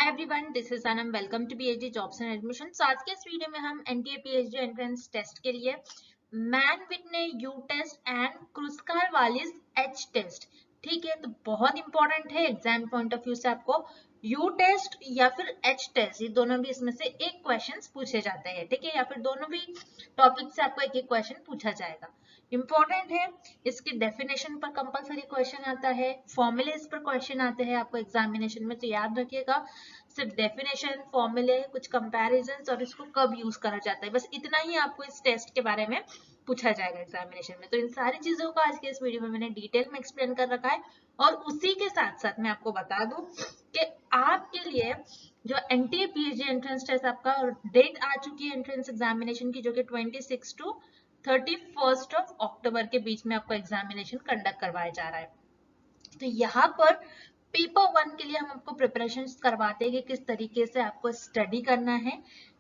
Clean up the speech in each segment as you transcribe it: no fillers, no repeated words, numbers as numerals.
Hi everyone, this is Anam. Welcome to PhD jobs and admission. आज के इस video में हम एनटीए पीएचडी एंट्रेंस टेस्ट के लिए Mann Whitney U test and Kruskal Wallis H test, ठीक है, तो बहुत इंपॉर्टेंट है एग्जाम पॉइंट ऑफ व्यू से। आपको यू टेस्ट या फिर एच टेस्ट, ये दोनों भी इसमें से एक क्वेश्चन पूछे जाते हैं, ठीक है, या फिर दोनों भी टॉपिक से आपको एक एक क्वेश्चन पूछा जाएगा। इंपॉर्टेंट है, इसकी डेफिनेशन पर कंपलसरी क्वेश्चन आता है, फॉर्मूलेस पर क्वेश्चन आते हैं आपको एग्जामिनेशन में, तो याद रखिएगा सिर्फ डेफिनेशन, फॉर्मूले, कुछ कंपैरिजंस और इसको कब यूज करा जाता है, बस इतना ही आपको इस टेस्ट के बारे में पूछा जाएगा एग्जामिनेशन में। तो इन सारी चीजों को आज के इस वीडियो में मैंने डिटेल में एक्सप्लेन कर रखा है। और उसी के साथ साथ मैं आपको बता दूं कि आपके लिए जो एनटीए पीएचडी एंट्रेंस टेस्ट आपका डेट आ चुकी है एंट्रेंस एग्जामिनेशन की, जो कि 26 टू 31 अक्टूबर के बीच में आपको एग्जामिनेशन कंडक्ट करवाया जा रहा है। तो यहाँ पर पेपर 1 के लिए हम आपको प्रिपरेशन करवाते हैं कि किस तरीके से आपको स्टडी करना है,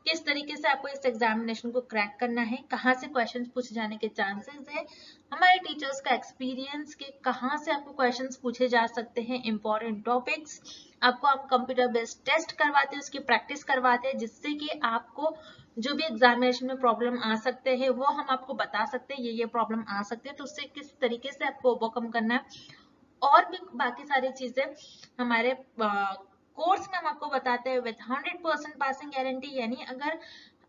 किस तरीके से आपको इस एग्जामिनेशन को क्रैक करना है, कहाँ से क्वेश्चंस पूछे जाने के चांसेस है, हमारे टीचर्स का एक्सपीरियंस के कहाँ से आपको क्वेश्चंस पूछे जा सकते हैं, इंपॉर्टेंट टॉपिक्स आपको हम कंप्यूटर बेस्ड टेस्ट करवाते हैं, उसकी प्रैक्टिस करवाते हैं, जिससे कि आपको जो भी एग्जामिनेशन में प्रॉब्लम आ सकते हैं वो हम आपको बता सकते हैं, ये प्रॉब्लम आ सकते हैं, तो उससे किस तरीके से आपको ओवरकम करना है और भी बाकी सारी चीजें हमारे कोर्स में हम आपको बताते हैं विद 100% पासिंग गारंटी। यानी अगर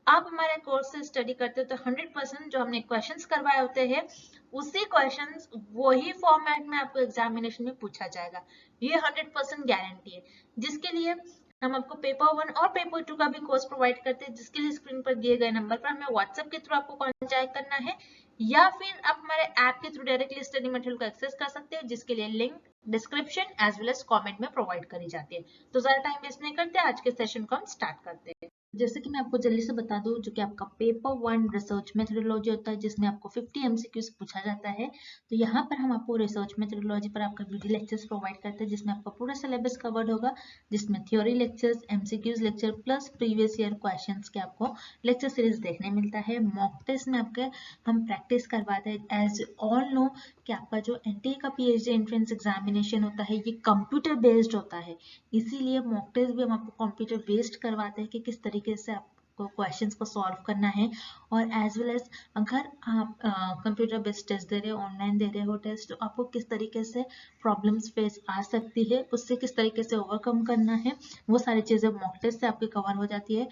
आप हमारे कोर्स से स्टडी करते हो तो 100% जो हमने क्वेश्चंस करवाए होते हैं उसी क्वेश्चंस वही फॉर्मेट में आपको एग्जामिनेशन में पूछा जाएगा, ये 100% गारंटी है। जिसके लिए हम आपको पेपर 1 और पेपर 2 का भी कोर्स प्रोवाइड करते हैं, जिसके लिए स्क्रीन पर दिए गए नंबर पर हमें व्हाट्सएप के थ्रू आपको कॉन्टैक्ट करना है, या फिर आप हमारे ऐप के थ्रू डायरेक्टली स्टडी मटेरियल को एक्सेस कर सकते हैं, जिसके लिए link description as well as comment में प्रोवाइड करी जाती है। तो ज्यादा टाइम वेस्ट नहीं करते, आज के सेशन को हम स्टार्ट करते हैं। जैसे कि मैं आपको जल्दी से बता दूं, जो कि आपका पेपर 1 रिसर्च मेथोडोलॉजी होता है, जिसमें आपको 50 एमसीक्यूज पूछा जाता है। तो यहाँ पर हम आपको रिसर्च मेथोडोलॉजी पर आपका वीडियो लेक्चर्स प्रोवाइड करते हैं, जिसमें आपका पूरा सिलेबस कवर्ड होगा, जिसमें theory lectures, MCQs lecture plus previous year questions के आपको लेक्चर सीरीज देखने मिलता है। मॉक टेस्ट में आपके हम प्रैक्टिस करवाते हैं। एज ऑल नो कि आपका जो एनटीए का पीएचडी एंट्रेंस एग्जामिनेशन होता है ये कंप्यूटर बेस्ड होता है, इसीलिए मॉक टेस्ट भी हम आपको कंप्यूटर बेस्ड करवाते हैं कि किस तरीके से आपको क्वेश्चंस को सॉल्व करना है। और एज वेल एज अगर आप कंप्यूटर बेस्ड टेस्ट दे रहे हो, ऑनलाइन दे रहे हो टेस्ट, तो आपको किस तरीके से प्रॉब्लम्स फेस आ सकती है, उससे किस तरीके से ओवरकम करना है, वो सारी चीजें मॉक टेस्ट से आपकी कवर हो जाती है।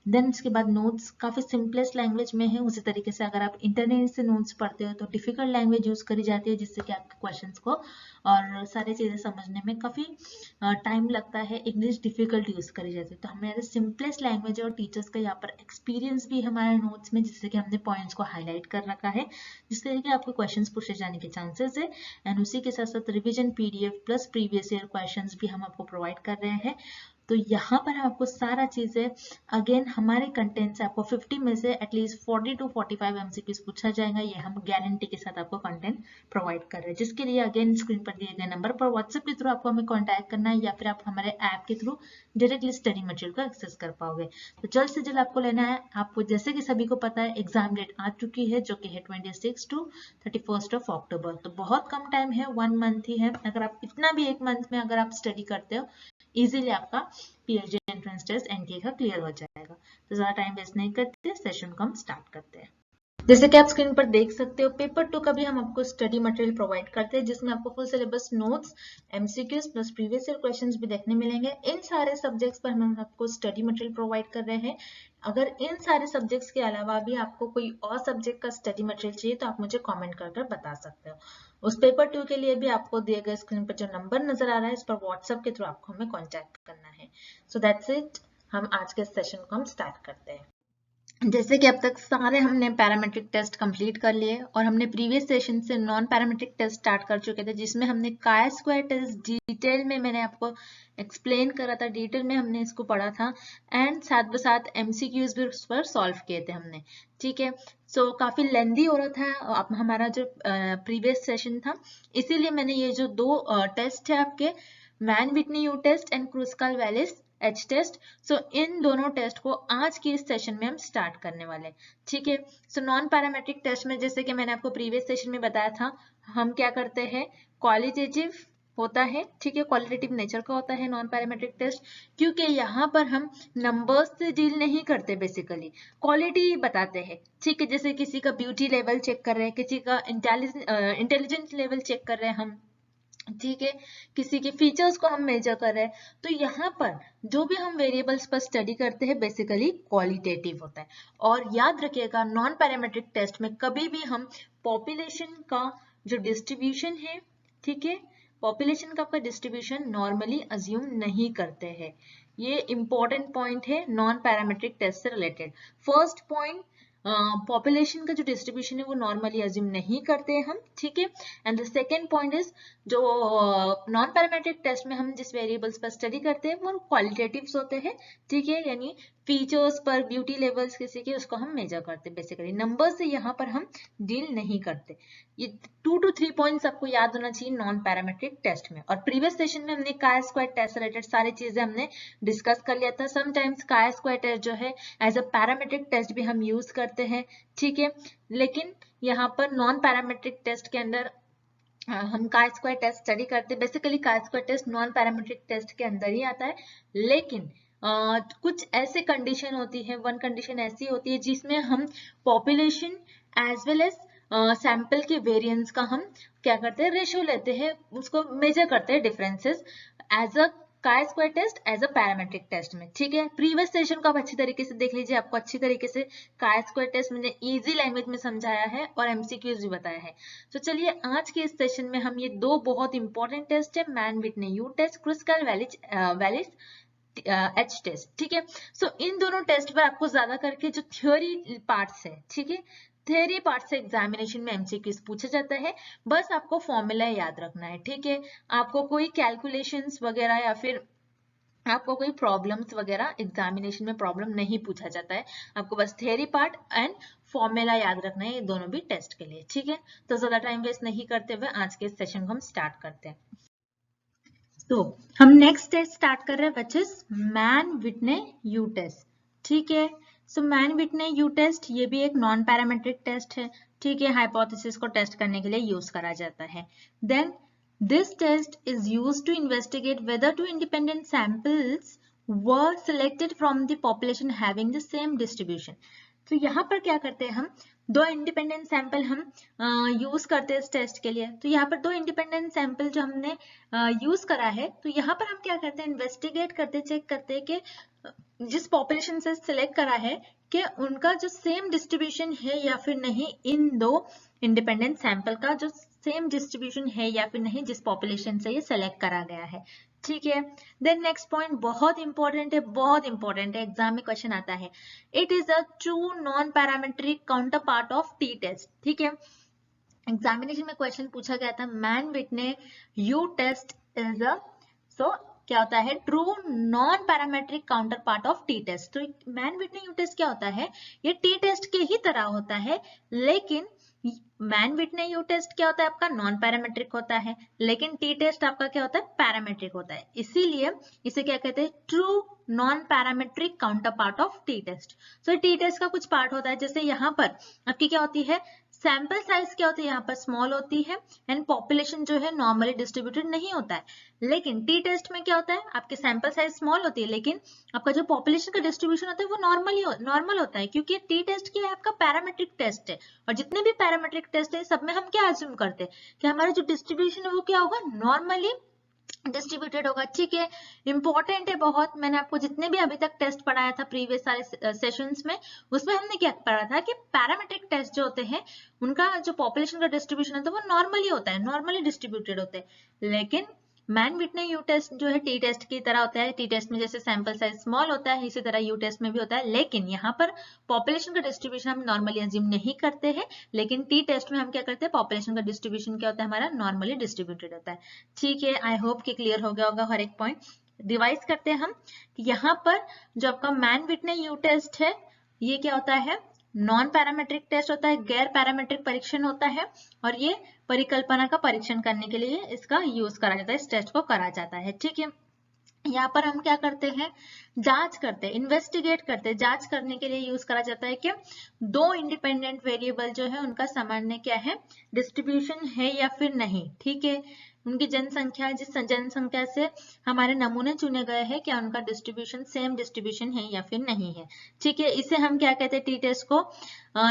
देन इसके बाद नोट्स काफी सिंपलेस्ट लैंग्वेज में है। उसी तरीके से अगर आप इंटरनेट से नोट्स पढ़ते हो तो डिफिकल्ट लैंग्वेज यूज करी जाती है, जिससे कि आपके क्वेश्चंस को और सारी चीजें समझने में काफी टाइम लगता है, इंग्लिश डिफिकल्ट यूज करी जाती है। तो हमारे सिंपलेस्ट लैंग्वेज और टीचर्स का यहाँ पर एक्सपीरियंस भी हमारे नोट्स में, जिससे कि हमने पॉइंट्स को हाईलाइट कर रखा है, जिससे कि आपको क्वेश्चंस पूछे जाने के चांसेस है। एंड उसी के साथ साथ revision PDF plus previous year questions भी हम आपको प्रोवाइड कर रहे हैं। तो यहाँ पर आपको सारा चीजें अगेन हमारे कंटेंट से आपको 50 में से एटलीस्ट 40 टू 45 एमसीक्यूज पूछा जाएगा, ये हम गारंटी के साथ आपको कंटेंट प्रोवाइड कर रहे हैं। जिसके लिए अगेन स्क्रीन पर दिए गए नंबर पर व्हाट्सएप के थ्रू आपको हमें कांटेक्ट करना है, या फिर आप हमारे ऐप के थ्रू डायरेक्टली स्टडी मटेरियल को एक्सेस कर पाओगे। तो जल्द से जल्द आपको लेना है। आपको जैसे कि सभी को पता है एग्जाम डेट आ चुकी है, जो कि है 26 टू 31 अक्टूबर। तो बहुत कम टाइम है, 1 मंथ ही है। अगर आप इतना भी 1 मंथ में अगर आप स्टडी करते हो, इजीली आपका पीएचडी एंट्रेंस टेस्ट एनटीए का क्लियर हो जाएगा। तो ज्यादा टाइम वेस्ट नहीं करते, सेशन को हम स्टार्ट करते हैं। जैसे कि आप स्क्रीन पर देख सकते हो, पेपर 2 का भी हम आपको स्टडी मटेरियल प्रोवाइड करते हैं, जिसमें आपको full syllabus notes, MCQs plus previous year questions भी देखने मिलेंगे। इन सारे सब्जेक्ट्स पर हम आपको स्टडी मटेरियल प्रोवाइड कर रहे हैं। अगर इन सारे सब्जेक्ट्स के अलावा भी आपको कोई और सब्जेक्ट का स्टडी मटेरियल चाहिए तो आप मुझे कमेंट कर बता सकते हो। उस पेपर 2 के लिए भी आपको दिए गए स्क्रीन पर जो नंबर नजर आ रहा है, इस पर व्हाट्सएप के थ्रू आपको हमें कॉन्टैक्ट करना है। सो दैट्स इट, हम आज के सेशन को हम स्टार्ट करते हैं। जैसे कि अब तक सारे हमने पैरामेट्रिक टेस्ट कंप्लीट कर लिए और हमने प्रीवियस सेशन से नॉन पैरामेट्रिक टेस्ट स्टार्ट कर चुके थे, जिसमें हमने काय स्क्वायर टेस्ट डिटेल में मैंने आपको एक्सप्लेन करा था, डिटेल में हमने इसको पढ़ा था, एंड साथ ब साथ एमसीक्यूज भी उस पर सॉल्व किए थे हमने, ठीक है। सो काफी लेंदी हो रहा था अब हमारा जो प्रीवियस सेशन था, इसीलिए मैंने ये जो 2 टेस्ट है आपके, Mann Whitney U test and Kruskal Wallis H test, so इन दोनों टेस्ट को आज की इस सेशन में हम स्टार्ट करने वाले हैं, ठीक है। सो नॉन पैरामेट्रिक टेस्ट में जैसे कि मैंने आपको प्रीवियस सेशन में बताया था, हम क्या करते हैं, क्वालिटेटिव होता है, ठीक है, क्वालिटेटिव नेचर का होता है नॉन पैरामेट्रिक टेस्ट, क्योंकि यहाँ पर हम नंबर्स से डील नहीं करते, बेसिकली क्वालिटी बताते हैं, ठीक है। जैसे किसी का ब्यूटी लेवल चेक कर रहे हैं, किसी का इंटेलिजेंस लेवल चेक कर रहे हैं हम, ठीक है, किसी के फीचर्स को हम मेजर कर रहे हैं, तो यहाँ पर जो भी हम वेरिएबल्स पर स्टडी करते हैं बेसिकली क्वालिटेटिव होता है। और याद रखिएगा नॉन पैरामेट्रिक टेस्ट में कभी भी हम पॉपुलेशन का जो डिस्ट्रीब्यूशन है, ठीक है, पॉपुलेशन का आपका डिस्ट्रीब्यूशन नॉर्मली अज्यूम नहीं करते हैं। ये इंपॉर्टेंट पॉइंट है नॉन पैरामेट्रिक टेस्ट से रिलेटेड। फर्स्ट पॉइंट, पॉपुलेशन का जो डिस्ट्रीब्यूशन है वो नॉर्मली अज्यूम नहीं करते हैं हम, ठीक है। And the second point is जो नॉन पैरामेट्रिक टेस्ट में हम जिस वेरिएबल्स पर स्टडी करते हैं वो क्वालिटेटिव्स होते हैं, ठीक है, यानी फीचर्स पर, ब्यूटी लेवल्स किसी के, उसको हम मेजर करते हैं बेसिकली। नंबर से यहाँ पर हम डील नहीं करते। ये 2 to 3 पॉइंट्स आपको याद होना चाहिए नॉन पैरामेट्रिक टेस्ट में। और प्रीवियस सेशन में हमने काय स्क्वायर टेस्ट से रिलेटेड सारी चीजें हमने डिस्कस कर लिया था। समटाइम्स काय स्क्वायर टेस्ट जो है एज अ पैरामेट्रिक टेस्ट भी हम यूज करते हैं, ठीक है, लेकिन यहाँ पर नॉन पैरामेट्रिक टेस्ट के अंदर हम काय स्क्वायर टेस्ट स्टडी करते हैं। Basically chi square test non parametric test के अंदर ही आता है, लेकिन कुछ ऐसे कंडीशन होती है, वन कंडीशन ऐसी होती है जिसमें हम population as well as sample के वेरिएंस का हम क्या करते हैं, रेशियो लेते हैं, उसको मेजर करते हैं differences as a chi square test as a parametric test में, ठीक है। प्रीवियस सेशन को आप अच्छी तरीके से देख लीजिए, आपको अच्छी तरीके से काय स्क्वायर टेस्ट मैंने इजी लैंग्वेज में समझाया है और एमसीक्यूज भी बताया है। तो चलिए आज के इस सेशन में हम ये दो बहुत इंपॉर्टेंट टेस्ट है, Mann Whitney U test, Kruskal Wallis H test, ठीक है। सो इन दोनों टेस्ट पर आपको ज्यादा करके जो थ्योरी पार्ट्स है, ठीक है, थ्योरी पार्ट से एग्जामिनेशन में एमसीक्यूज पूछा जाता है। बस आपको फॉर्मूला याद रखना है, ठीक है। आपको कोई कैलकुलेशंस वगैरह या फिर आपको कोई प्रॉब्लम्स वगैरह एग्जामिनेशन में प्रॉब्लम नहीं पूछा जाता है। आपको बस थ्योरी पार्ट एंड फॉर्मूला याद रखना है, ये दोनों भी टेस्ट के लिए, ठीक है। तो ज्यादा टाइम वेस्ट नहीं करते हुए आज के सेशन को हम स्टार्ट करते हैं। तो हम नेक्स्ट टेस्ट स्टार्ट कर रहे हैं which is Mann Whitney U test, ठीक है। So Mann Whitney U test ये भी एक नॉन पैरामेट्रिक टेस्ट है, ठीक है, हाइपोथेसिस को टेस्ट करने के लिए यूज करा जाता है। Then this test is used to investigate whether two independent samples were selected from the population having the same distribution. तो यहाँ पर क्या करते हैं, हम दो इंडिपेंडेंट सैंपल हम यूज करते हैं इस टेस्ट के लिए। तो यहाँ पर दो इंडिपेंडेंट सैंपल जो हमने यूज करा है, तो यहाँ पर हम क्या करते हैं, इन्वेस्टिगेट करते, चेक करते हैं कि जिस पॉपुलेशन से सिलेक्ट करा है कि उनका जो सेम डिस्ट्रीब्यूशन है या फिर नहीं, इन दो इंडिपेंडेंट सैंपल का जो सेम डिस्ट्रीब्यूशन है या फिर नहीं जिस पॉपुलेशन से ये सेलेक्ट करा गया है, ठीक है। देन नेक्स्ट पॉइंट बहुत इंपॉर्टेंट है, बहुत इंपॉर्टेंट है, एग्जाम में क्वेश्चन आता है, it is a true non parametric counterpart of t test, ठीक है। एग्जामिनेशन में क्वेश्चन पूछा गया था Mann Whitney U test is a, so क्या होता है, true non parametric counterpart of t test. तो मैन विटने यू टेस्ट क्या होता है, ये टी टेस्ट के ही तरह होता है, लेकिन मैन विटने यू टेस्ट क्या होता है, आपका नॉन पैरामेट्रिक होता है, लेकिन टी टेस्ट आपका क्या होता है, पैरामेट्रिक होता है। इसीलिए इसे क्या कहते हैं, true non parametric counterpart of t test. तो टी टेस्ट का कुछ पार्ट होता है, जैसे यहाँ पर आपकी क्या होती है, सैंपल साइज क्या होती है, यहाँ पर स्मॉल होती है एंड पॉपुलेशन जो है नॉर्मली डिस्ट्रीब्यूटेड नहीं होता है। लेकिन टी टेस्ट में क्या होता है, आपके सैंपल साइज स्मॉल होती है, लेकिन आपका जो पॉपुलेशन का डिस्ट्रीब्यूशन होता है वो नॉर्मल होता है, क्योंकि टी टेस्ट क्या है, आपका पैरामेट्रिक टेस्ट है। और जितने भी पैरामेट्रिक टेस्ट है सब में हम क्या अज्यूम करते हैं कि हमारा जो डिस्ट्रीब्यूशन है वो क्या होगा, नॉर्मली डिस्ट्रीब्यूटेड होगा, ठीक है। इंपॉर्टेंट है बहुत, मैंने आपको जितने भी अभी तक टेस्ट पढ़ाया था प्रीवियस सारे सेशंस में, उसमें हमने क्या पढ़ा था कि पैरामेट्रिक टेस्ट जो होते हैं उनका जो पॉपुलेशन का डिस्ट्रीब्यूशन होता है वो नॉर्मली होता है, नॉर्मली डिस्ट्रीब्यूटेड होते हैं। लेकिन मैन विटने यू टेस्ट जो है टी टेस्ट की तरह होता है, टी टेस्ट में जैसे सैंपल साइज स्मॉल होता है इसी तरह यू टेस्ट में भी होता है, लेकिन यहाँ पर पॉपुलेशन का डिस्ट्रीब्यूशन हम नॉर्मली अज्यूम नहीं करते हैं, लेकिन टी टेस्ट में हम क्या करते हैं, पॉपुलेशन का डिस्ट्रीब्यूशन क्या होता है, हमारा नॉर्मली डिस्ट्रीब्यूटेड होता है, ठीक है। आई होप कि क्लियर हो गया होगा हर एक पॉइंट। रिवाइज करते हैं हम, यहाँ पर जो आपका मैन विटने यू टेस्ट है ये क्या होता है, नॉन पैरामेट्रिक टेस्ट होता है, गैर पैरामेट्रिक परीक्षण होता है, और ये परिकल्पना का परीक्षण करने के लिए इसका यूज करा जाता है, इस टेस्ट को करा जाता है, ठीक है। यहाँ पर हम क्या करते हैं, जांच करते हैं, इन्वेस्टिगेट करते हैं, जांच करने के लिए यूज करा जाता है कि दो इंडिपेंडेंट वेरिएबल जो है उनका सामान्य क्या है, डिस्ट्रीब्यूशन है या फिर नहीं, ठीक है। उनकी जनसंख्या, जिस जनसंख्या से हमारे नमूने चुने गए हैं, क्या उनका डिस्ट्रीब्यूशन सेम डिस्ट्रीब्यूशन है या फिर नहीं है। ठीक है, इसे हम क्या कहते हैं, टी टेस्ट को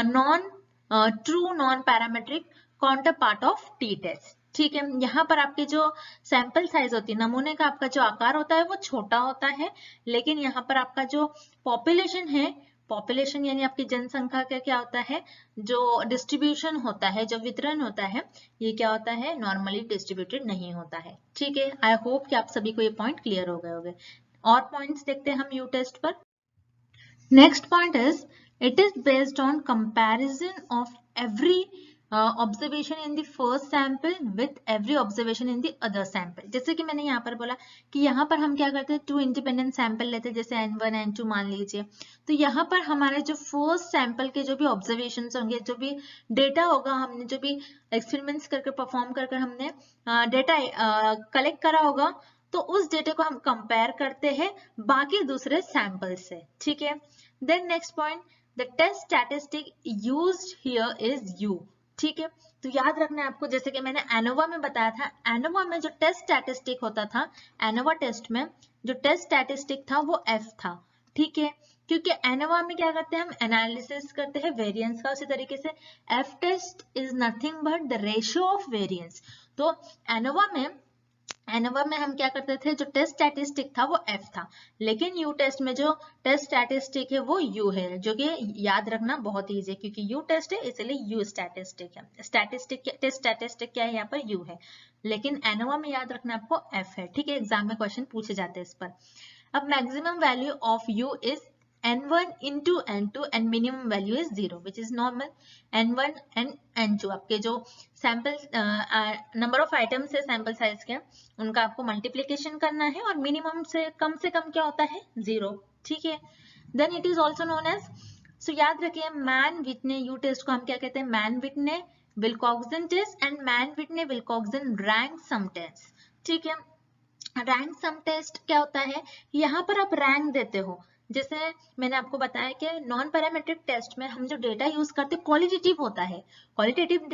non true non parametric counterpart of t test. ठीक है, यहाँ पर आपकी जो सैंपल साइज होती है, नमूने का आपका जो आकार होता है वो छोटा होता है, लेकिन यहाँ पर आपका जो पॉपुलेशन है, पॉपुलेशन यानी आपकी जनसंख्या का क्या होता है, जो डिस्ट्रीब्यूशन होता है, जो वितरण होता है, ये क्या होता है, नॉर्मली डिस्ट्रीब्यूटेड नहीं होता है। ठीक है, आई होप कि आप सभी को ये पॉइंट क्लियर हो गए होंगे। और पॉइंट्स देखते हैं हम यू टेस्ट पर। Next point is it is based on comparison of every observation in the first sample with every observation in the other sample. जैसे कि मैंने यहाँ पर बोला कि यहाँ पर हम क्या करते हैं, 2 इंडिपेंडेंट सैंपल लेते हैं, जैसे N1 N2 मान लीजिए। तो यहाँ पर हमारे जो फर्स्ट सैंपल के जो भी ऑब्जर्वेशन होंगे, जो भी डेटा होगा, हमने जो भी एक्सपेरिमेंट्स करके परफॉर्म कर हमने डेटा कलेक्ट करा होगा, तो उस डेटा को हम कंपेयर करते हैं बाकी दूसरे सैंपल से। ठीक है, then next point, the test statistic used here is U. ठीक है, तो याद रखना है आपको, जैसे कि मैंने एनोवा में बताया था, एनोवा में जो टेस्ट स्टैटिस्टिक होता था, एनोवा टेस्ट में जो टेस्ट स्टैटिस्टिक था वो एफ था। ठीक है, क्योंकि एनोवा में क्या करते हैं, हम एनालिसिस करते हैं वेरिएंस का, उसी तरीके से F test is nothing but the ratio of variance. तो एनोवा में हम क्या करते थे, जो टेस्ट स्टैटिस्टिक था वो एफ था, लेकिन यू टेस्ट में जो टेस्ट स्टैटिस्टिक है वो यू है, जो कि याद रखना बहुत ईजी है, क्योंकि यू टेस्ट है इसलिए यू स्टैटिस्टिक है। टेस्ट स्टैटिस्टिक क्या है, यहाँ पर यू है, लेकिन एनोवा में याद रखना आपको एफ है। ठीक है, एग्जाम में क्वेश्चन पूछे जाते हैं इस पर। अब maximum value of you is N1 into N2 and minimum value is 0 which is normal। N1 and N2 आपके जो सैंपल नंबर ऑफ आइटम्स है सैंपल साइज के, उनका आपको मल्टीप्लीकेशन करना है, और मिनिमम से कम क्या होता है, 0। ठीक है, then it is also known as, so याद रखिए, मैन विटने यू टेस्ट को हम क्या कहते हैं, Mann Whitney Wilcoxon test and Mann Whitney Wilcoxon rank sum test. ठीक है, रैंक सम टेस्ट क्या होता है, यहाँ पर आप रैंक देते हो। जैसे मैंने आपको बताया कि नॉन पैरामेट्रिक टेस्ट में हम जो डेटा यूज करते हैं क्वालिटेटिव होता है, क्वालिटेटिव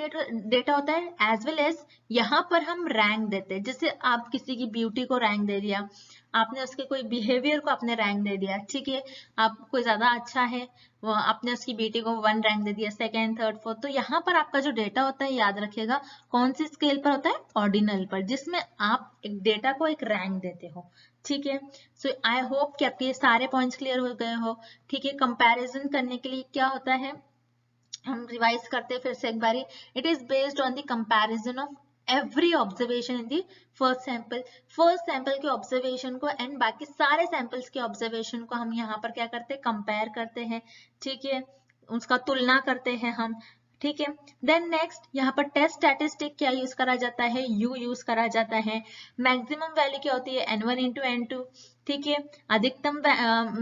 डेटा होता है, एज वेल एज यहाँ पर हम रैंक देते हैं। जैसे आप किसी की ब्यूटी को रैंक दे दिया, आपने उसके कोई बिहेवियर को आपने रैंक दे दिया। ठीक है, आप कोई ज्यादा अच्छा है, आपने उसकी ब्यूटी को 1 रैंक दे दिया, 2nd 3rd 4th। तो यहाँ पर आपका जो डेटा होता है, याद रखिएगा कौन सी स्केल पर होता है, ऑर्डिनल पर, जिसमें आप एक डेटा को एक रैंक देते हो। ठीक है, सो आई होप कि आपके सारे पॉइंट्स क्लियर हो गए हो। ठीक है, कंपैरिजन करने के लिए क्या होता है, हम रिवाइज करते हैं फिर से एक बारी। It is based on the comparison of every observation in the first sample के ऑब्जर्वेशन को एंड बाकी सारे सैंपल्स के ऑब्जर्वेशन को हम यहाँ पर क्या करते हैं, कंपेयर करते हैं। ठीक है, उसका तुलना करते हैं हम। ठीक है, देन नेक्स्ट यहाँ पर टेस्ट स्टैटिस्टिक क्या यूज करा जाता है, यू यूज करा जाता है। मैक्सिमम वैल्यू क्या होती है, N1 into N2। ठीक है, अधिकतम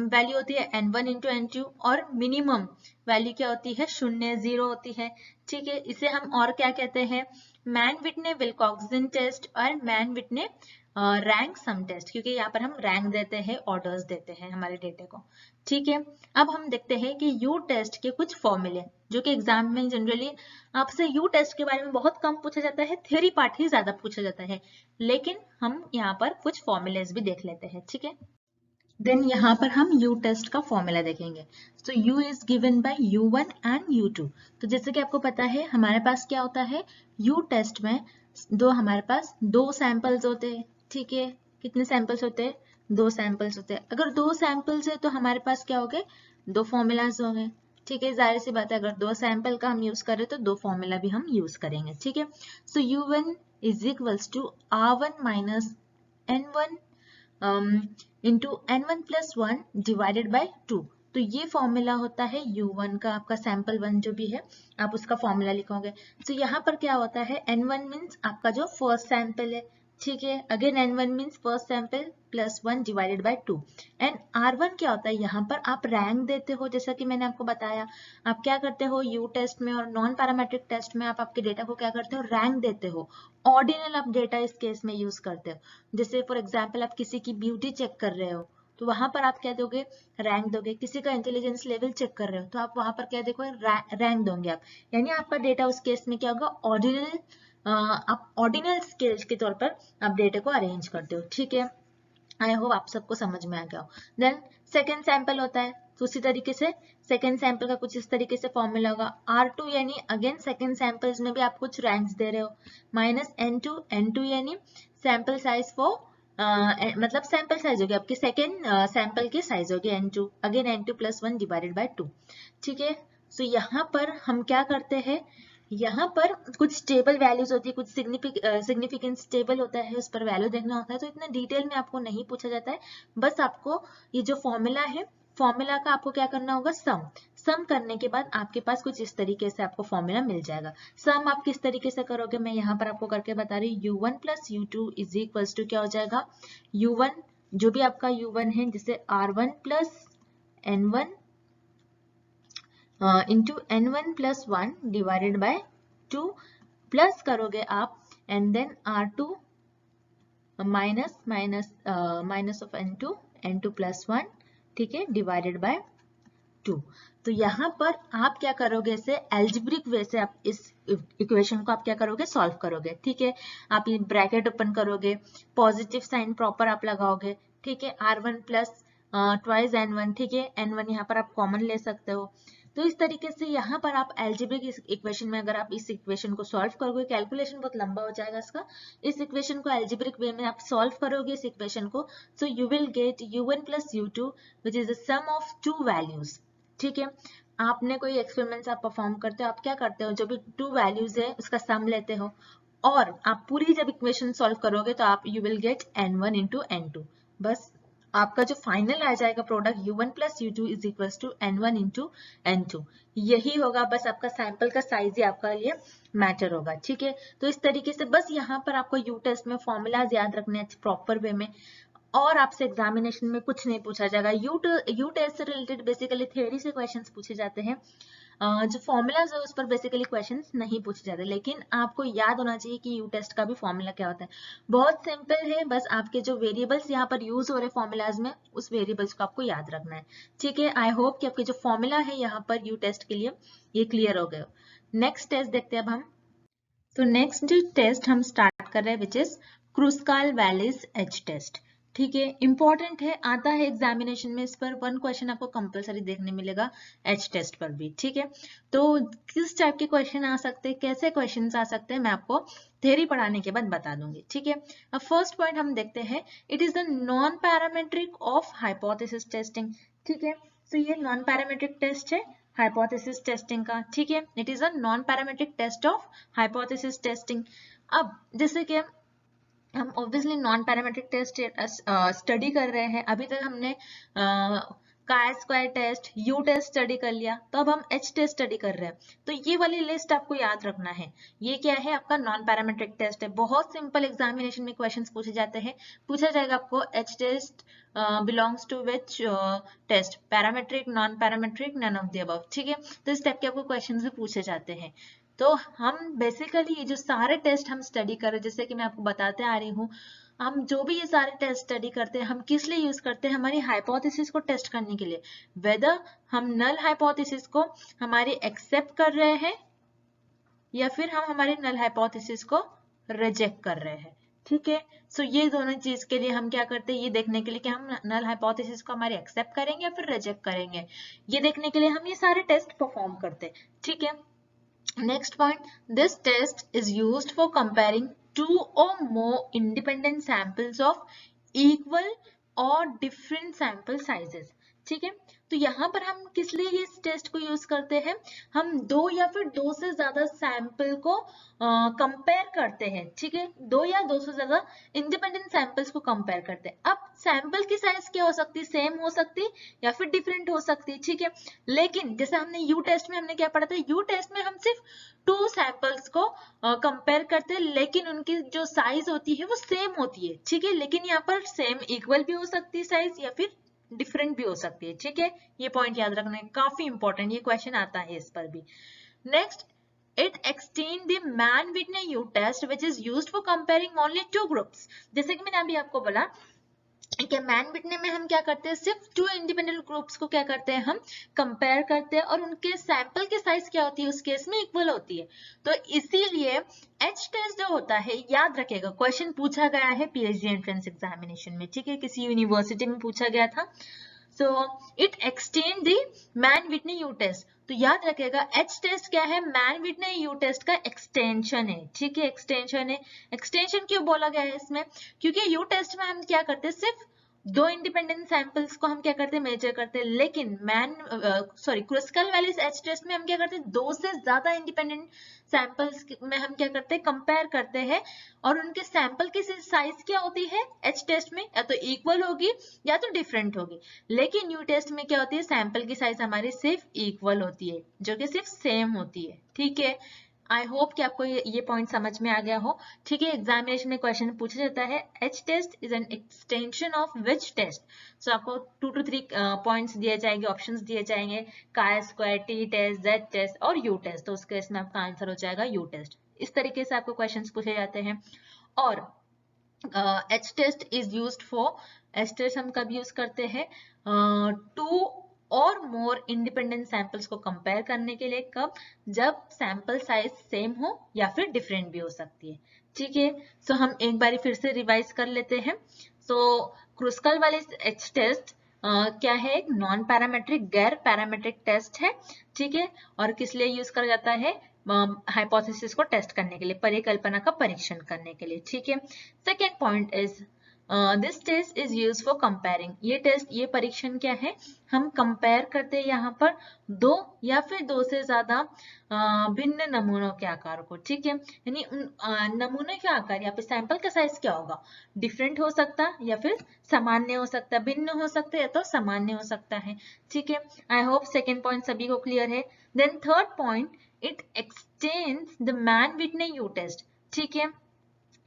वैल्यू होती है N1 into N2, और मिनिमम वैल्यू क्या होती है, 0 0 होती है। ठीक है, इसे हम और क्या कहते हैं, मैन विटने विल्कॉक्सन टेस्ट और मैन विटने रैंक सम टेस्ट, क्योंकि यहाँ पर हम रैंक देते हैं, ऑर्डर्स देते हैं हमारे डेटे को। ठीक है, अब हम देखते हैं कि यू टेस्ट के कुछ फॉर्मूले, जो कि एग्जाम में जनरली आपसे यू टेस्ट के बारे में बहुत कम पूछा जाता है, थ्योरी पार्ट ही ज्यादा पूछा जाता है, लेकिन हम यहाँ पर कुछ फॉर्मूलेस भी देख लेते हैं। ठीक है, देन यहाँ पर हम यू टेस्ट का फॉर्मूला देखेंगे। तो you is given by U1 and U2। तो जैसे कि आपको पता है हमारे पास क्या होता है, यू टेस्ट में हमारे पास 2 सैंपल्स होते हैं। ठीक है, कितने सैंपल्स होते हैं, 2 सैंपल्स होते हैं। अगर 2 सैंपल्स है तो हमारे पास क्या हो गए, 2 फॉर्मूलाज हो गए। ठीक है, जाहिर सी बात है, अगर 2 सैंपल का हम यूज करें तो 2 फॉर्मूला भी हम यूज करेंगे। ठीक है, so U1 is equals to R1 minus N1 into N1 plus 1 divided by 2। तो ये फॉर्मूला होता है U1 का, आपका सैंपल 1 जो भी है आप उसका फॉर्मूला लिखोगे। तो यहाँ पर क्या होता है, N1 मीन्स आपका जो फर्स्ट सैंपल है। ठीक है, again N1 means first sample plus 1 divided by 2। And R1 क्या होता है, यहाँ पर आप रैंक देते हो, जैसा कि मैंने आपको बताया। आप क्या करते हो, यू टेस्ट में और नॉन पैरामेट्रिक टेस्ट में आप आपके डेटा को क्या करते हो, रैंक देते हो। ऑर्डिनल आप डेटा इस केस में यूज करते हो। जैसे फॉर एग्जाम्पल आप किसी की ब्यूटी चेक कर रहे हो, तो वहां पर आप क्या दोगे, रैंक दोगे। किसी का इंटेलिजेंस लेवल चेक कर रहे हो तो आप वहां पर क्या देखो, रैंक दोगे आप। यानी आपका डेटा उस केस में क्या होगा, ऑर्डिनल आप ऑर्डिनल स्केल के तौर पर आप डेटा को अरेंज करते हो। ठीक है, आई होप आप सबको समझ में आ गया हो। देन सेकेंड सैंपल होता है, तो उसी तरीके से सेकेंड सैंपल का कुछ इस तरीके से फॉर्मूला होगा। R2 यानी अगेन सेकेंड सैंपल्स में भी आप कुछ रैंक्स दे रहे हो, माइनस N2 यानी सैंपल साइज फॉर मतलब सैंपल साइज होगी आपकी सेकेंड सैंपल की साइज होगी N2, again N2 + 1 divided by 2। ठीक है, सो यहाँ पर हम क्या करते हैं, यहाँ पर कुछ स्टेबल वैल्यूज होती है, कुछ सिग्निफिकेंस टेबल होता है, उस पर वैल्यू देखना होता है। तो इतना डिटेल में आपको नहीं पूछा जाता है, बस आपको ये जो फॉर्मूला है, फॉर्मूला का आपको क्या करना होगा, सम करने के बाद आपके पास कुछ इस तरीके से आपको फॉर्मूला मिल जाएगा। सम आप किस तरीके से करोगे, मैं यहाँ पर आपको करके बता रही हूँ। U1 + U2 = क्या हो जाएगा, U1 जो भी आपका U1 है, जिसे R1 + N1 into N1 + 1 divided by 2 plus करोगे आप, and then R2 minus of N2 + 1, ठीक है, डिवाइडेड बाय 2। तो यहाँ पर आप क्या करोगे, इसे एल्जेब्रिक वे से आप इस इक्वेशन को आप क्या करोगे, सॉल्व करोगे। ठीक है, आप ये ब्रैकेट ओपन करोगे, पॉजिटिव साइन प्रॉपर आप लगाओगे। ठीक है, R1 + ट्वाइस N1, ठीक है, N1 यहाँ पर आप कॉमन ले सकते हो। तो इस तरीके से यहाँ पर आप एल्जेब्रिक इक्वेशन में अगर आप इस इक्वेशन को सॉल्व करोगे, कैलकुलेशन बहुत लंबा हो जाएगा इसका, इस इक्वेशन को एल्जेब्रिक वे में आप सॉल्व करोगे इस इक्वेशन को, so you will get U1 + U2 which is the sum of 2 values. ठीक है, आपने कोई एक्सपेरिमेंट्स आप परफॉर्म करते हो, आप क्या करते हो, जो भी 2 वैल्यूज है उसका सम लेते हो, और आप पूरी जब इक्वेशन सॉल्व करोगे तो आप you will gate N1 × N2। बस आपका जो फाइनल आ जाएगा product U1 + U2 = N1 × N2, यही होगा। बस आपका सैंपल का साइज ही आपका लिए मैटर होगा। ठीक है, तो इस तरीके से बस यहाँ पर आपको यू टेस्ट में फॉर्मूलाज याद रखने हैं प्रॉपर वे में, और आपसे एग्जामिनेशन में कुछ नहीं पूछा जाएगा। यू टेस्ट से रिलेटेड बेसिकली थ्योरी से क्वेश्चंस पूछे जाते हैं, जो फॉर्मूलाज है उस पर बेसिकली क्वेश्चंस नहीं पूछे जाते, लेकिन आपको याद होना चाहिए कि यू टेस्ट का भी फॉर्मूला क्या होता है। बहुत सिंपल है, बस आपके जो वेरिएबल्स यहाँ पर यूज हो रहे फॉर्मूलाज में, उस वेरिएबल्स को आपको याद रखना है। ठीक है, आई होप कि आपके जो फॉर्मूला है यहाँ पर यू टेस्ट के लिए ये क्लियर हो गए। नेक्स्ट टेस्ट देखते हैं अब हम। तो नेक्स्ट जो टेस्ट हम स्टार्ट कर रहे हैं विच इज क्रुस्काल-वालिस एच टेस्ट। ठीक है, इंपॉर्टेंट है, आता है एग्जामिनेशन में, इस पर 1 क्वेश्चन आपको कंपलसरी देखने मिलेगा एच टेस्ट पर भी। ठीक है, तो किस टाइप के क्वेश्चन आ सकते हैं, कैसे क्वेश्चन आ सकते हैं, मैं आपको थ्योरी पढ़ाने के बाद बता दूंगी। ठीक है, अब फर्स्ट पॉइंट हम देखते हैं, it is the non parametric of hypothesis testing. ठीक है, तो ये नॉन पैरामेट्रिक टेस्ट है हाइपोथेसिस टेस्टिंग का। ठीक है, it is a non parametric test of hypothesis testing. अब जैसे कि हम obviously non parametric test study कर रहे हैं, अभी तक हमने chi square test, U test study कर लिया, तो अब हम एच टेस्ट स्टडी कर रहे हैं। तो ये वाली लिस्ट आपको याद रखना है, ये क्या है, आपका नॉन पैरामेट्रिक टेस्ट है। बहुत सिंपल एग्जामिनेशन में क्वेश्चंस पूछे जाते हैं, पूछा जाएगा आपको H test belongs to which test, parametric, non parametric, none of the above. ठीक है, तो इस टाइप के आपको क्वेश्चंस भी पूछे जाते हैं। तो हम बेसिकली ये जो सारे टेस्ट हम स्टडी कर रहे हैं, जैसे कि मैं आपको बताते आ रही हूँ, हम जो भी ये सारे टेस्ट स्टडी करते हैं, हम किस लिए यूज करते हैं, हमारी हाइपोथेसिस को टेस्ट करने के लिए, वेदर हम नल हाइपोथेसिस को हमारी एक्सेप्ट कर रहे हैं या फिर हम हमारी नल हाइपोथेसिस को रिजेक्ट कर रहे हैं। ठीक है, सो ये दोनों चीज के लिए हम क्या करते हैं, ये देखने के लिए कि हम नल हाइपोथेसिस को हमारी एक्सेप्ट करेंगे या फिर रिजेक्ट करेंगे, ये देखने के लिए हम ये सारे टेस्ट परफॉर्म करते हैं। ठीक है, next point, this test is used for comparing 2 or more independent samples of equal or different sample sizes। ठीक है, तो यहाँ पर हम किस लिए इस टेस्ट को यूज करते हैं, हम 2 या फिर 2 से ज्यादा सैंपल को कंपेयर करते हैं। ठीक है, 2 या 2 से ज्यादा इंडिपेंडेंट सैंपल्स को कंपेयर करते हैं। अब सैंपल की साइज क्या हो सकती है, सेम हो सकती है या फिर डिफरेंट हो सकती है। ठीक है, लेकिन जैसे हमने यू टेस्ट में हमने क्या पढ़ा था, यू टेस्ट में हम सिर्फ 2 सैंपल्स को कंपेयर करते हैं, लेकिन उनकी जो साइज होती है वो सेम होती है। ठीक है, लेकिन यहाँ पर सेम इक्वल भी हो सकती है साइज या फिर डिफरेंट भी हो सकती है। ठीक है, ये पॉइंट याद रखना है, काफी इंपॉर्टेंट, ये क्वेश्चन आता है इस पर भी। Next, it extend the Man-Whitney U test which is used for comparing only 2 groups। जैसे कि मैंने अभी आपको बोला ठीक है, मैन विटने में हम क्या करते हैं, सिर्फ 2 इंडिपेंडेंट ग्रुप्स को क्या करते हैं, हम कंपेयर करते हैं और उनके सैंपल की साइज क्या होती है, उस केस में इक्वल होती है। तो इसीलिए एच टेस्ट जो होता है, याद रखेगा, क्वेश्चन पूछा गया है पीएचडी एंट्रेंस एग्जामिनेशन में, ठीक है, किसी यूनिवर्सिटी में पूछा गया था। So it extend the Mann Whitney U test. तो याद रखेगा एच टेस्ट क्या है, मैन विटने यू टेस्ट का एक्सटेंशन है, ठीक है, एक्सटेंशन है। एक्सटेंशन क्यों बोला गया है इसमें, क्योंकि यू टेस्ट में हम क्या करते हैं, सिर्फ 2 इंडिपेंडेंट सैंपल्स को हम क्या करते हैं, मेजर करते हैं, लेकिन क्रुस्कल वाले एच टेस्ट में हम क्या करते हैं, 2 से ज्यादा इंडिपेंडेंट सैंपल्स में हम क्या करते हैं, कंपेयर करते हैं, और उनके सैंपल की साइज क्या होती है एच टेस्ट में, या तो इक्वल होगी या तो डिफरेंट होगी। लेकिन यू टेस्ट में क्या होती है, सैंपल की साइज हमारी सिर्फ इक्वल होती है, जो कि सिर्फ सेम होती है, ठीक है। आई होप कि आपको ये पॉइंट समझ में आ गया हो, ठीक है। एग्जामिनेशन में क्वेश्चन पूछा जाता है, H test is an extension of which test. So आपको 2 to 3 पॉइंट्स दिए जाएंगे, ऑप्शंस दिए जाएंगे, chi square, t test, Z test और यू टेस्ट। तो उस केस में आपका आंसर हो जाएगा यू टेस्ट। इस तरीके से आपको क्वेश्चंस पूछे जाते हैं। और H test is used for, H test हम कब यूज करते हैं, 2 और मोर इंडिपेंडेंट सैंपल्स को कंपेयर करने के लिए। कब, जब सैंपल साइज सेम हो या फिर डिफरेंट भी हो सकती है, ठीक है। सो हम एक बारी फिर से रिवाइज कर लेते हैं। सो क्रुस्कल वाले एच टेस्ट क्या है, एक नॉन पैरामेट्रिक, गैर पैरामेट्रिक टेस्ट है, ठीक है। और किस लिए यूज करा जाता है, हाइपोथेसिस को टेस्ट करने के लिए, परिकल्पना का परीक्षण करने के लिए, ठीक है। Second point is this test is use for comparing. ये टेस्ट, ये परीक्षण क्या है, हम कंपेयर करते हैं यहाँ पर 2 या फिर 2 से ज्यादा भिन्न नमूनों के आकार को, ठीक है। यानी नमूने के आकार, यहाँ पे सैंपल का साइज क्या होगा, डिफरेंट हो सकता है या फिर सामान्य हो सकता है, भिन्न हो सकता है या तो सामान्य हो सकता है, ठीक है। आई होप सेकेंड पॉइंट सभी को क्लियर है। Then third point, it extends the Mann Whitney U test, ठीक है।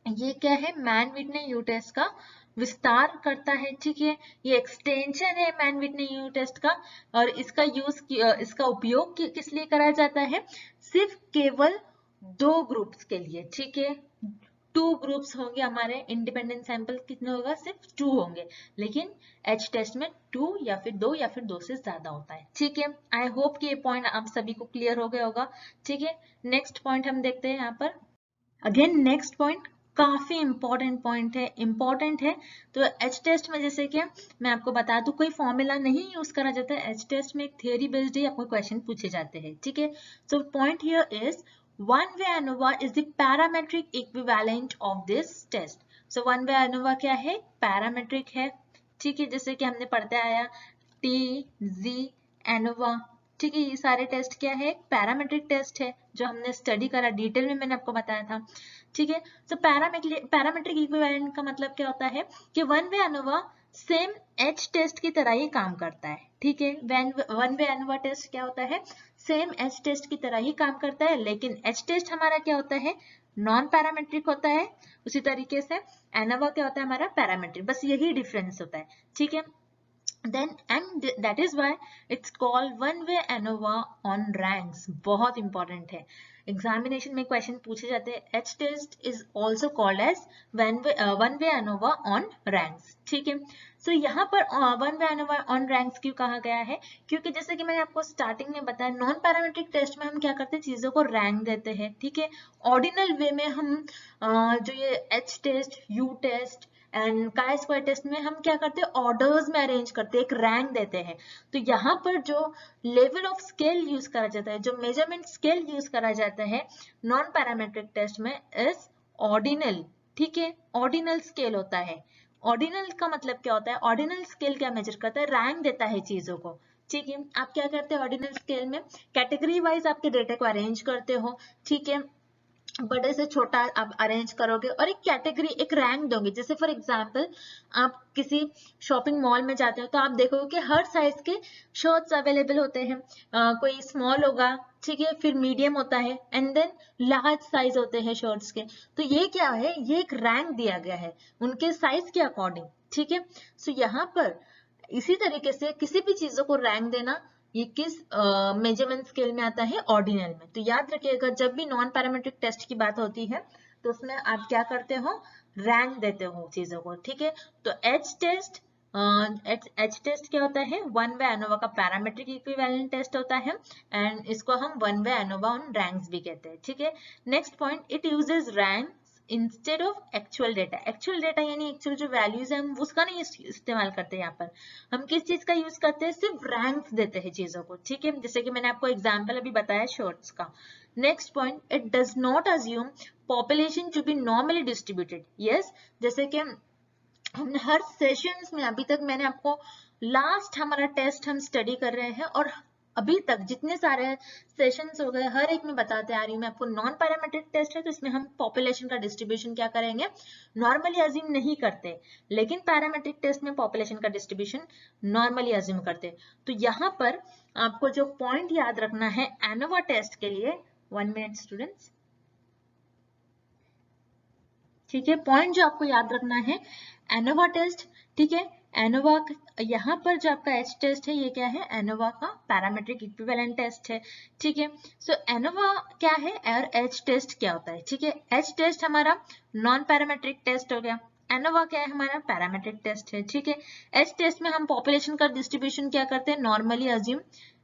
ये क्या है, मैन विटने यू टेस्ट का विस्तार करता है, ठीक है। ये एक्सटेंशन है मैन विटने यू टेस्ट का, और इसका इसका उपयोग किस लिए करा जाता है, सिर्फ केवल 2 ग्रुप्स के लिए, ठीक है। 2 ग्रुप्स होंगे हमारे, इंडिपेंडेंट सैंपल कितने होगा, सिर्फ 2 होंगे, लेकिन एच टेस्ट में 2 या फिर 2 या फिर 2 से ज्यादा होता है, ठीक है। आई होप कि ये पॉइंट आप सभी को क्लियर हो गया होगा, ठीक है। नेक्स्ट पॉइंट हम देखते हैं यहाँ पर। अगेन नेक्स्ट पॉइंट काफी इंपॉर्टेंट पॉइंट है, इंपॉर्टेंट है। तो एच टेस्ट में जैसे कि मैं आपको बता दूं, कोई फॉर्मूला नहीं यूज करा जाता है एच टेस्ट में, एक थियरी बेस्ड ही आपको क्वेश्चन पूछे जाते हैं, ठीक है। So point here is one way ANOVA is the parametric equivalent of this test. So one way ANOVA क्या है, पैरामेट्रिक है, ठीक है। जैसे कि हमने पढ़ते आया टी, जी, एनोवा, ठीक है। ये सारे टेस्ट क्या है, पैरामेट्रिक टेस्ट है, जो हमने स्टडी करा, डिटेल में मैंने आपको बताया था, ठीक है। तो पैरामेट्रिक इक्विवेलेंट का मतलब क्या होता है कि one way ANOVA same H test की तरह ही काम करता है, ठीक है। वन वे एनोवा टेस्ट क्या होता है, सेम एच टेस्ट की तरह ही काम करता है, लेकिन एच टेस्ट हमारा क्या होता है, नॉन पैरामेट्रिक होता है। उसी तरीके से एनोवा क्या होता है, हमारा पैरामेट्रिक, बस यही डिफरेंस होता है, ठीक है। Then and that is why it's called one way ANOVA on ranks। बहुत इंपॉर्टेंट है, एग्जामिनेशन में क्वेश्चन पूछे जाते हैं। H test is also called as one way ANOVA on ranks, ठीक है। सो यहाँ पर one way ANOVA on ranks क्यों कहा गया है, क्योंकि जैसे कि मैंने आपको स्टार्टिंग में बताया, नॉन पैरामेट्रिक टेस्ट में हम क्या करते हैं, चीजों को रैंक देते हैं, ठीक है। ऑर्डिनल वे में हम जो ये H test, U test and chi square test में हम क्या करते हैं, ऑर्डर्स में अरेंज करते हैं, एक रैंक देते हैं। तो यहाँ पर जो लेवल ऑफ स्केल यूज करा जाता है, जो मेजरमेंट स्केल यूज करा जाता है नॉन पैरामेट्रिक टेस्ट में, इज ऑर्डिनल, ठीक है। ऑर्डिनल स्केल होता है। ऑर्डिनल का मतलब क्या होता है, ऑर्डिनल स्केल क्या मेजर करता है, रैंक देता है चीजों को, ठीक है। आप क्या करते हैं, ऑर्डिनल स्केल में कैटेगरी वाइज आपके डेटा को अरेंज करते हो, ठीक है। बड़े से छोटा आप अरेंज करोगे और एक कैटेगरी, एक रैंक दोगे। जैसे फॉर एग्जांपल आप किसी शॉपिंग मॉल में जाते हो तो आप देखोगे कि हर साइज के शर्ट्स अवेलेबल होते हैं। कोई स्मॉल होगा, ठीक है, फिर मीडियम होता है एंड देन लार्ज साइज होते हैं शर्ट्स के। तो ये क्या है, ये एक रैंक दिया गया है उनके साइज के अकॉर्डिंग, ठीक है। सो यहाँ पर इसी तरीके से किसी भी चीजों को रैंक देना, ये किस मेजरमेंट स्केल में आता है, ऑर्डिनल में। तो याद रखिएगा, जब भी नॉन पैरामेट्रिक टेस्ट की बात होती है तो उसमें आप क्या करते हो, रैंक देते हो चीजों को, ठीक है। तो एच टेस्ट क्या होता है, वन वे एनोवा का पैरामेट्रिक इक्विवेलेंट टेस्ट होता है, एंड इसको हम one way ANOVA on ranks भी कहते हैं, ठीक है। Next point, it uses ranks instead of actual data. Actual data यानी एक्चुअल जो वैल्यूज है हम उसका नहीं इस्तेमाल करते, यहाँ पर हम किस चीज का यूज करते हैं, सिर्फ रैंक्स देते हैं चीजों को, ठीक है। जैसे कि मैंने आपको एग्जांपल अभी बताया शॉर्ट्स का। Next point, it does not assume population to be normally distributed. Yes, जैसे कि हमने हर सेशंस में अभी तक मैंने आपको लास्ट हमारा टेस्ट हम स्टडी कर रहे हैं, और अभी तक जितने सारे सेशंस हो गए हर एक में बताते आ रही हूँ मैं आपको, नॉन पैरामेट्रिक टेस्ट है तो इसमें हम पॉपुलेशन का डिस्ट्रीब्यूशन क्या करेंगे, नॉर्मली अज्यूम नहीं करते, लेकिन पैरामेट्रिक टेस्ट में पॉपुलेशन का डिस्ट्रीब्यूशन नॉर्मली अज्यूम करते। तो यहाँ पर आपको जो पॉइंट याद रखना है एनोवा टेस्ट के लिए, 1 मिनट स्टूडेंट्स, ठीक है। पॉइंट जो आपको याद रखना है एनोवा टेस्ट, ठीक है। एनोवा यहाँ पर जो आपका एच टेस्ट है ये क्या है, एनोवा का पैरामेट्रिक इक्विवेलेंट टेस्ट है, ठीक है। सो एनोवा क्या है और एच टेस्ट क्या होता है, ठीक है। एच टेस्ट हमारा नॉन पैरामेट्रिक टेस्ट हो गया, एनोवा क्या है हमारा पैरामेट्रिक टेस्ट है, ठीक है। एच टेस्ट में हम पॉपुलेशन का डिस्ट्रीब्यूशन क्या करते हैं, नॉर्मली अज्यूम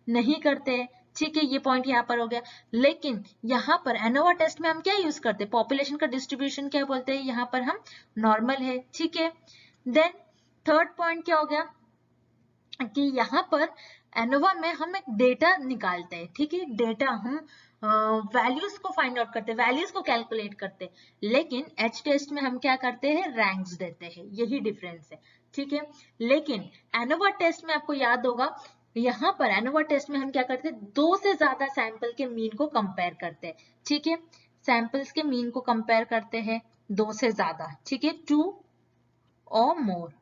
नहीं करते हैं, ठीक है। ये पॉइंट यहाँ पर हो गया। लेकिन यहाँ पर एनोवा टेस्ट में हम क्या यूज करते हैं, पॉपुलेशन का डिस्ट्रीब्यूशन क्या बोलते हैं, यहाँ पर हम नॉर्मल है, ठीक है। देन थर्ड पॉइंट क्या हो गया कि यहाँ पर एनोवा में हम एक डेटा निकालते हैं, ठीक है। डेटा हम वैल्यूज को फाइंड आउट करते हैं, वैल्यूज को कैलकुलेट करते हैं, लेकिन एच टेस्ट में हम क्या करते हैं, रैंक्स देते हैं, यही डिफरेंस है, ठीक है। लेकिन एनोवा टेस्ट में आपको याद होगा, यहाँ पर एनोवा टेस्ट में हम क्या करते हैं, 2 से ज्यादा सैंपल के मीन को कंपेयर करते हैं, ठीक है। सैंपल्स के मीन को कंपेयर करते हैं 2 से ज्यादा, ठीक है, 2 और मोर।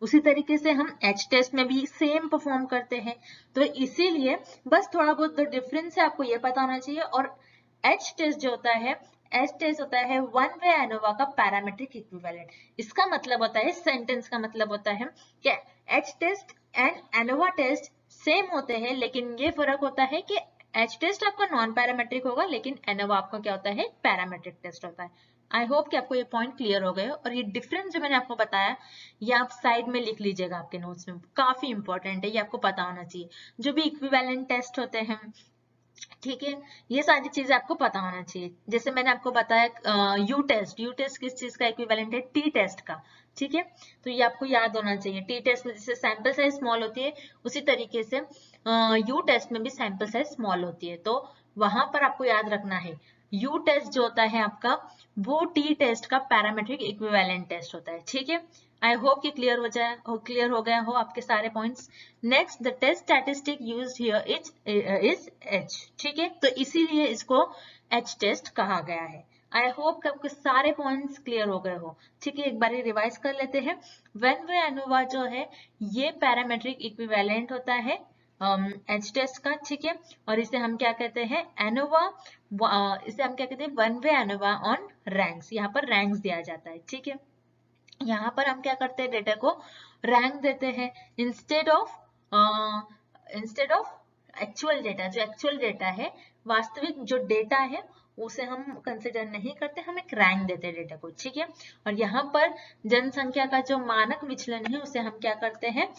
उसी तरीके से हम एच टेस्ट में भी सेम परफॉर्म करते हैं, तो इसीलिए बस थोड़ा बहुत जो डिफरेंस है आपको ये पता होना चाहिए। और एच टेस्ट जो होता है, एच टेस्ट होता है वन वे एनोवा का पैरामेट्रिक इक्विवेलेंट। इसका मतलब होता है, सेंटेंस का मतलब होता है कि H test and ANOVA test same होते हैं, लेकिन ये फर्क होता है कि एच टेस्ट आपका नॉन पैरामेट्रिक होगा, लेकिन एनोवा आपका क्या होता है, पैरामेट्रिक टेस्ट होता है। आई होप कि आपको ये पॉइंट क्लियर हो गए हो, और ये डिफरेंस जो मैंने आपको बताया ये आप साइड में लिख लीजिएगा आपके नोट्स में, काफी इंपॉर्टेंट है, ये आपको पता होना चाहिए। जो भी इक्विवेलेंट टेस्ट होते हैं, ठीक है, ये सारी चीजें आपको पता होना चाहिए। जैसे मैंने आपको बताया यू टेस्ट किस चीज का इक्विवेलेंट है, टी टेस्ट का, ठीक है। तो ये आपको याद होना चाहिए। टी टेस्ट में जैसे सैंपल साइज स्मॉल होती है, उसी तरीके से यू टेस्ट में भी सैंपल साइज स्मॉल होती है, तो वहां पर आपको याद रखना है यू टेस्ट जो होता है आपका, वो टी टेस्ट का पैरामेट्रिक इक्विवेलेंट टेस्ट होता है, ठीक है। आई होप कि क्लियर हो गया हो आपके सारे points. Next, the test statistic used here is H, ठीक है। तो इसीलिए इसको एच टेस्ट कहा गया है। आई होप कि आपके सारे पॉइंट्स क्लियर हो गए हो, ठीक है। एक बार रिवाइज कर लेते हैं। वन वे एनोवा जो है ये पैरामेट्रिक इक्विवेलेंट होता है एच टेस्ट का, ठीक है। और इसे हम क्या कहते हैं, एनोवा, इसे हम क्या कहते हैं, one way ANOVA on ranks. यहाँ पर रैंक्स दिया जाता है, ठीक है। यहाँ पर हम क्या करते हैं, डेटा को रैंक देते हैं इंस्टेड ऑफ एक्चुअल डेटा। जो एक्चुअल डेटा है, वास्तविक जो डेटा है, उसे हम कंसिडर नहीं करते, हम एक रैंक देते हैं डेटा को, ठीक है। और यहाँ पर जनसंख्या का जो मानक विचलन है उसे हम क्या करते हैं,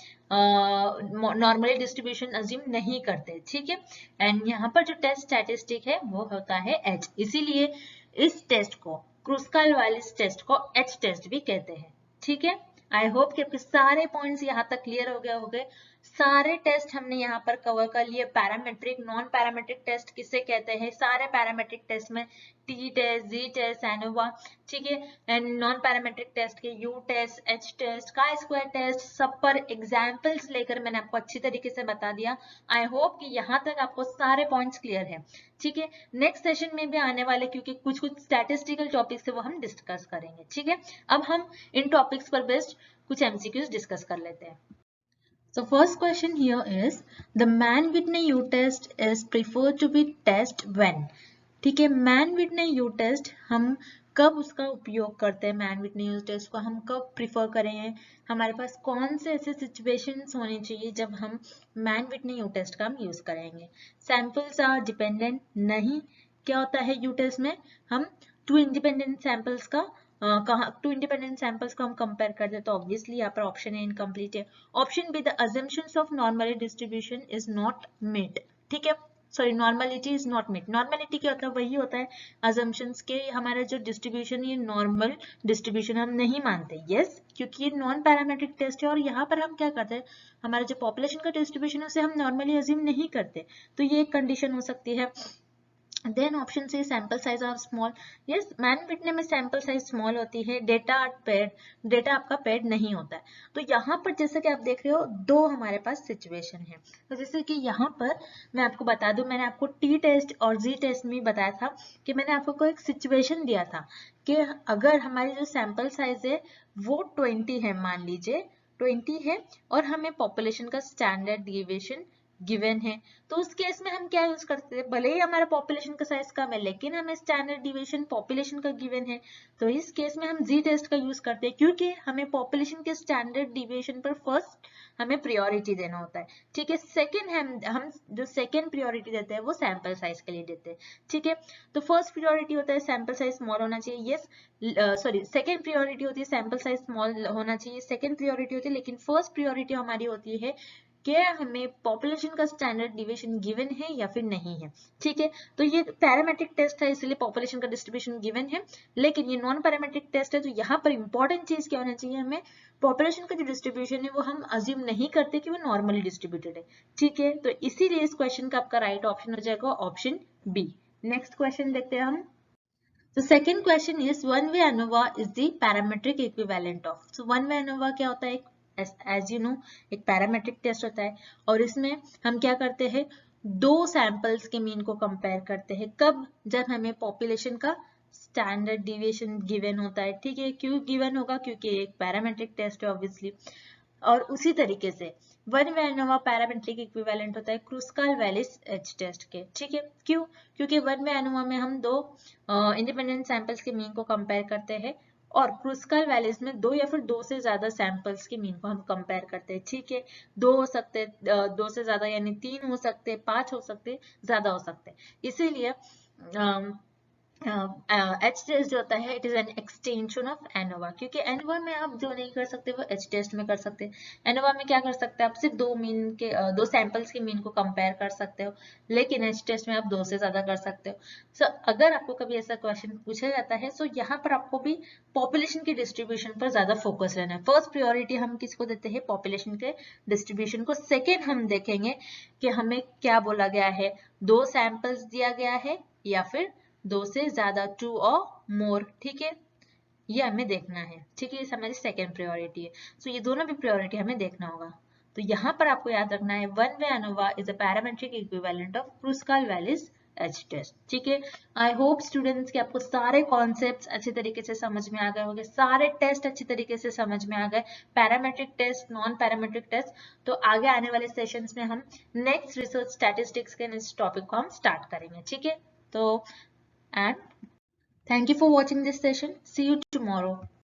नॉर्मली डिस्ट्रीब्यूशन अज्यूम नहीं करते, ठीक है। एंड यहाँ पर जो टेस्ट स्टैटिस्टिक है वो होता है एच, इसीलिए इस टेस्ट को, क्रुस्काल-वालिस टेस्ट को एच टेस्ट भी कहते हैं, ठीक है। आई होप कि आपके सारे पॉइंट्स यहाँ तक क्लियर हो गए होंगे। सारे टेस्ट हमने यहाँ पर कवर कर लिए। पैरामेट्रिक, नॉन पैरामेट्रिक टेस्ट किसे कहते हैं, सारे पैरामेट्रिक टेस्ट में t test, G test, ANOVA, ठीक है। एंड नॉन पैरामेट्रिक टेस्ट के U test, H test, chi square test, सब पर एग्जाम्पल्स लेकर मैंने आपको अच्छी तरीके से बता दिया। आई होप कि यहाँ तक आपको सारे पॉइंट्स क्लियर है, ठीक है। नेक्स्ट सेशन में भी आने वाले, क्योंकि कुछ स्टैटिस्टिकल टॉपिक्स है वो हम डिस्कस करेंगे, ठीक है। अब हम इन टॉपिक्स पर बेस्ड कुछ एमसीक्यूज डिस्कस कर लेते हैं। So first question here is, the Mann-Whitney U-test is preferred to be test when? ठीक है, Mann-Whitney U-test हम कब उसका उपयोग करते हैं, Mann-Whitney U-test को हम कब प्रिफर करें, हमारे पास कौन से ऐसे सिचुएशंस होनी चाहिए जब हम Mann-Whitney U-test का हम यूज करेंगे। सैंपल्स आर डिपेंडेंट नहीं, क्या होता है यू टेस्ट में, हम टू इंडिपेंडेंट सैंपल्स का टू इंडिपेंडेंट सैंपल्स को हम कंपेयर कर दे तो ऑब्वियसली यहाँ पर ऑप्शन ए इनकम्प्लीट है। Option B, the assumptions of normal distribution is not met. ठीक है, sorry, normality is not met. Normality क्या होता है, वही होता है अजम्पशंस के हमारा जो डिस्ट्रीब्यूशन, ये नॉर्मल डिस्ट्रीब्यूशन हम नहीं मानते। यस, क्योंकि ये नॉन पैरामेट्रिक टेस्ट है और यहाँ पर हम क्या करते हैं, हमारा जो पॉपुलेशन का डिस्ट्रीब्यूशन है उसे हम नॉर्मली अज्यूम नहीं करते, तो ये एक कंडीशन हो सकती है। Then option C, sample size are small. Yes, Mann Whitney में सैंपल साइज स्मॉल होती है, डेटा पेड, डेटा आपका पेड नहीं होता है। तो यहाँ पर जैसे कि आप देख रहे हो, दो हमारे पास सिचुएशन है। तो जैसे कि यहाँ पर मैं आपको बता दूं, मैंने आपको टी टेस्ट और जी टेस्ट में बताया था कि मैंने आपको एक सिचुएशन दिया था कि अगर हमारी जो सैंपल साइज है वो 20 है, मान लीजिए 20 है, और हमें पॉपुलेशन का स्टैंडर्ड डिविएशन गिवन है, तो उस केस में हम क्या यूज करते हैं, भले ही हमारा पॉपुलेशन का साइज कम है लेकिन हमें स्टैंडर्ड डिवीजन पॉपुलेशन का गिवन है, तो इस केस में हम जी टेस्ट का यूज करते हैं, क्योंकि हमें पॉपुलेशन के स्टैंडर्ड डिवीजन पर फर्स्ट हमें प्रायोरिटी देना होता है। ठीक है, सेकंड हम जो सेकंड प्रायोरिटी देते हैं वो सैंपल साइज के लिए देते हैं। ठीक है, तो फर्स्ट प्रायोरिटी होता है सैंपल साइज स्मॉल होना चाहिए। यस, सॉरी, सेकंड प्रायोरिटी होती है सैंपल साइज स्मॉल होना चाहिए, सेकंड प्रायोरिटी होती है, लेकिन फर्स्ट प्रायोरिटी हमारी होती है क्या हमें पॉपुलेशन का स्टैंडर्ड डिवीजन गिवन है या फिर नहीं है। ठीक है, तो ये पैरामेट्रिक टेस्ट है इसलिए पॉपुलेशन का डिस्ट्रीब्यूशन गिवन है, लेकिन ये नॉन पैरामेट्रिक टेस्ट है, तो यहाँ पर इंपॉर्टेंट चीज क्या होना चाहिए, हमें पॉपुलेशन का जो डिस्ट्रीब्यूशन है वो हम अज्यूम नहीं करते कि वो नॉर्मली डिस्ट्रीब्यूटेड है। ठीक है, तो इसीलिए इस क्वेश्चन का आपका राइट ऑप्शन हो जाएगा ऑप्शन बी। नेक्स्ट क्वेश्चन देखते हैं हम। तो second question is one way ANOVA is the parametric equivalent of. So one way ANOVA क्या होता है, एज यू नो एक पैरामेट्रिक टेस्ट होता है, और इसमें हम क्या करते हैं, दो सैंपल्स के मीन को कंपेयर करते हैं। कब, जब हमें पॉपुलेशन का स्टैंडर्ड डिविएशन गिवन होता है। ठीक है, क्यों गिवन होगा, क्योंकि एक पैरामेट्रिक टेस्ट है ऑब्वियसली। और उसी तरीके से one way ANOVA parametric equivalent होता है क्रुस्काल-वैलिस एच टेस्ट के। ठीक है, क्यों, क्योंकि वन वे एनोवा में हम दो इंडिपेंडेंट सैंपल्स के मीन को कंपेयर करते हैं, और क्रुस्काल-वैलिस में दो या फिर दो से ज्यादा सैंपल्स के मीन को हम कंपेयर करते हैं। ठीक है, दो हो सकते हैं, दो से ज्यादा यानी 3 हो सकते हैं, 5 हो सकते हैं, ज्यादा हो सकते हैं। इसीलिए एच टेस्ट जो होता है it is an extension of ANOVA, क्योंकि एनोवा में आप जो नहीं कर सकते वो एच टेस्ट में कर सकते हैं। एनोवा में क्या कर सकते हैं, आप सिर्फ दो सैंपल्स के मीन को कंपेयर कर सकते हो, लेकिन एच टेस्ट में आप दो से ज्यादा कर सकते हो। सो अगर आपको कभी ऐसा क्वेश्चन पूछा जाता है, सो यहाँ पर आपको भी पॉपुलेशन के डिस्ट्रीब्यूशन पर ज्यादा फोकस रहना है। फर्स्ट प्रायोरिटी हम किसको देते हैं, पॉपुलेशन के डिस्ट्रीब्यूशन को। सेकेंड हम देखेंगे कि हमें क्या बोला गया है, दो सैंपल्स दिया गया है या फिर दो से ज्यादा, टू और मोर। ठीक है, ये हमें देखना है। ठीक है, ये हमारी सेकेंड प्रायोरिटी है। सो ये दोनों भी प्रायोरिटी हमें देखना होगा। तो यहाँ पर आपको याद रखना है one way ANOVA is a parametric equivalent of Kruskal Wallis H test. ठीक है, आई होप स्टूडेंट्स कि आपको सारे कॉन्सेप्ट्स अच्छे तरीके से समझ में आ गए होंगे, सारे टेस्ट अच्छी तरीके से समझ में आ गए, parametric test, non parametric test. तो आगे आने वाले सेशंस में हम नेक्स्ट रिसर्च स्टैटिस्टिक्स के इस टॉपिक को हम स्टार्ट करेंगे। ठीक है, तो and thank you for watching this session. See you tomorrow.